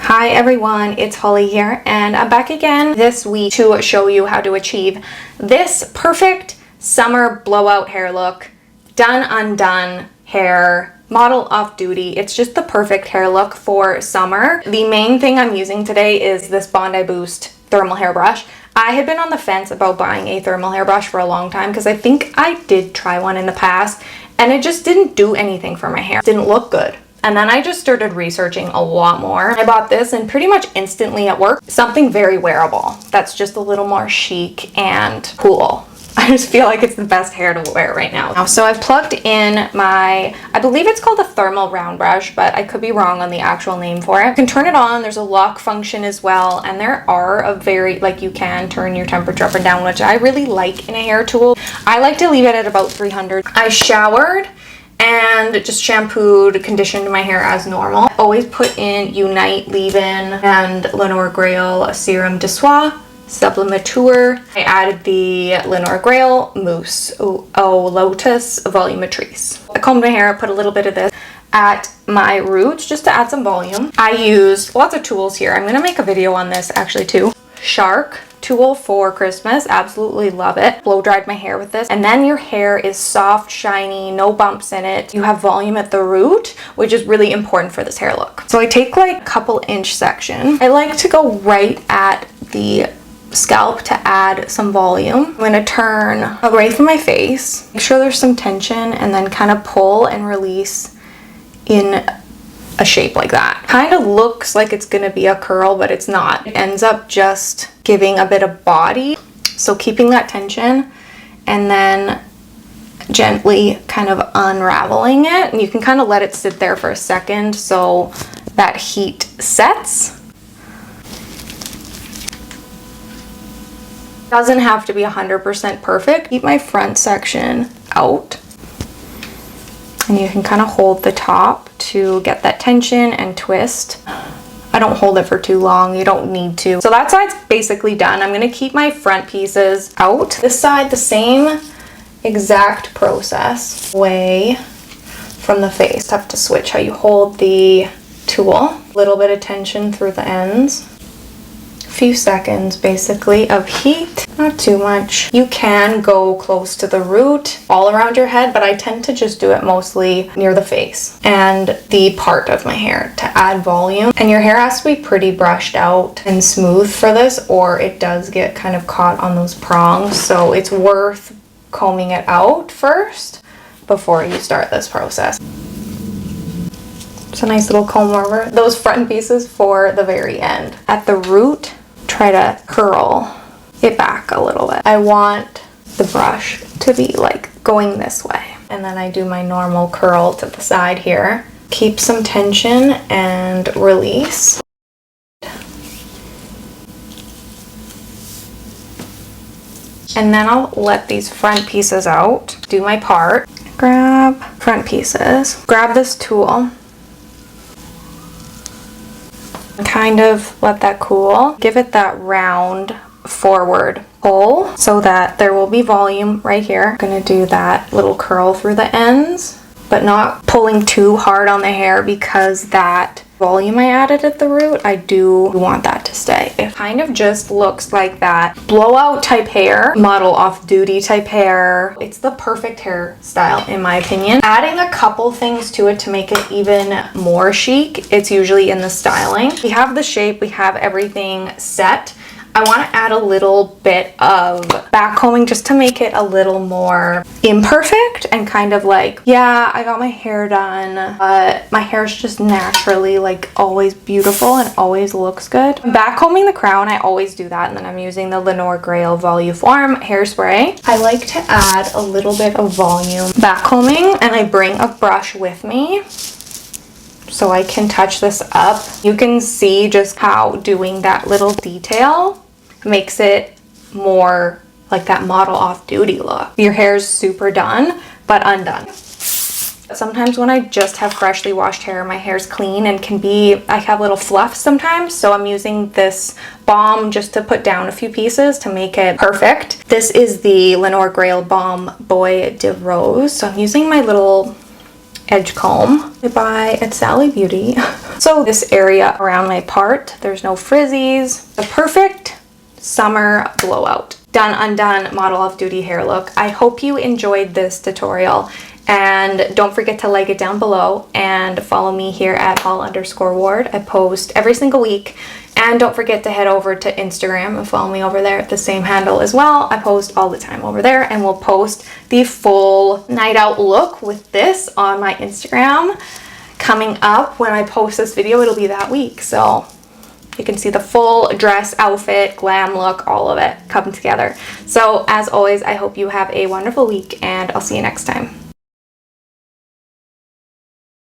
Hi everyone, it's Holly here and I'm back again this week to show you how to achieve this perfect summer blowout hair look. Done undone hair, model off duty. It's just the perfect hair look for summer. The main thing I'm using today is this Bondi Boost thermal hairbrush. I had been on the fence about buying a thermal hairbrush for a long time because I think I did try one in the past and it just didn't do anything for my hair. It didn't look good. And then I just started researching a lot more. I bought this and pretty much instantly it worked. Something very wearable that's just a little more chic and cool. I just feel like it's the best hair to wear right now. So I've plugged in my, I believe it's called a thermal round brush, but I could be wrong on the actual name for it. You can turn it on, there's a lock function as well, and there are a very, like you can turn your temperature up and down, which I really like in a hair tool. I like to leave it at about 300. I showered and just shampooed, conditioned my hair as normal. I always put in Unite leave-in and Lenore Grail Serum de Soie Sublimateur. I added the Lenore Grail Mousse Eau Lotus Volumatrice. I combed my hair, put a little bit of this at my roots just to add some volume. I use lots of tools here. I'm gonna make a video on this actually too. Shark tool for Christmas, absolutely love it. Blow dried my hair with this, and then your hair is soft, shiny, no bumps in it. You have volume at the root, which is really important for this hair look. So I take like a couple inch section. I like to go right at the scalp to add some volume. I'm gonna turn away from my face, make sure there's some tension, and then kind of pull and release in a shape like that. Kind of looks like it's gonna be a curl, but it's not. It ends up just giving a bit of body. So keeping that tension and then gently kind of unraveling it. And you can kind of let it sit there for a second so that heat sets. Doesn't have to be 100% perfect. Keep my front section out. And you can kind of hold the top to get that tension and twist. I don't hold it for too long, you don't need to. So that side's basically done. I'm gonna keep my front pieces out. This side, the same exact process, away from the face. Have to switch how you hold the tool. A little bit of tension through the ends. Few seconds basically of heat, not too much. You can go close to the root all around your head, but I tend to just do it mostly near the face and the part of my hair to add volume. And your hair has to be pretty brushed out and smooth for this, or it does get kind of caught on those prongs. So it's worth combing it out first before you start this process. It's a nice little comb over. Those front pieces for the very end. At the root, try to curl it back a little bit. I want the brush to be like going this way. And then I do my normal curl to the side here. Keep some tension and release. And then I'll let these front pieces out. Do my part. Grab front pieces. Grab this tool. Kind of let that cool. Give it that round forward pull so that there will be volume right here. I'm gonna do that little curl through the ends, but not pulling too hard on the hair because that volume I added at the root, I do want that to stay. It kind of just looks like that blowout type hair, model off duty type hair. It's the perfect hairstyle in my opinion. Adding a couple things to it to make it even more chic, it's usually in the styling. We have the shape, we have everything set. I want to add a little bit of backcombing just to make it a little more imperfect and kind of like, yeah, I got my hair done, but my hair is just naturally like always beautiful and always looks good. Backcombing the crown, I always do that, and then I'm using the Lenore Grail Voluform hairspray. I like to add a little bit of volume backcombing, and I bring a brush with me so I can touch this up. You can see just how doing that little detail makes it more like that model off duty look. Your hair's super done, but undone. Sometimes when I just have freshly washed hair, my hair's clean and can be, I have little fluff sometimes, so I'm using this balm just to put down a few pieces to make it perfect. This is the Lenore Grail Balm Bois de Rose, so I'm using my little edge comb I buy at Sally Beauty. So this area around my part, there's no frizzies. The perfect summer blowout. Done undone model off duty hair look. I hope you enjoyed this tutorial, and don't forget to like it down below and follow me here at holl_ward. I post every single week, and don't forget to head over to Instagram and follow me over there at the same handle as well. I post all the time over there, and we'll post the full night out look with this on my Instagram coming up. When I post this video, it'll be that week, so you can see the full dress outfit, glam look, all of it come together. So as always, I hope you have a wonderful week, and I'll see you next time.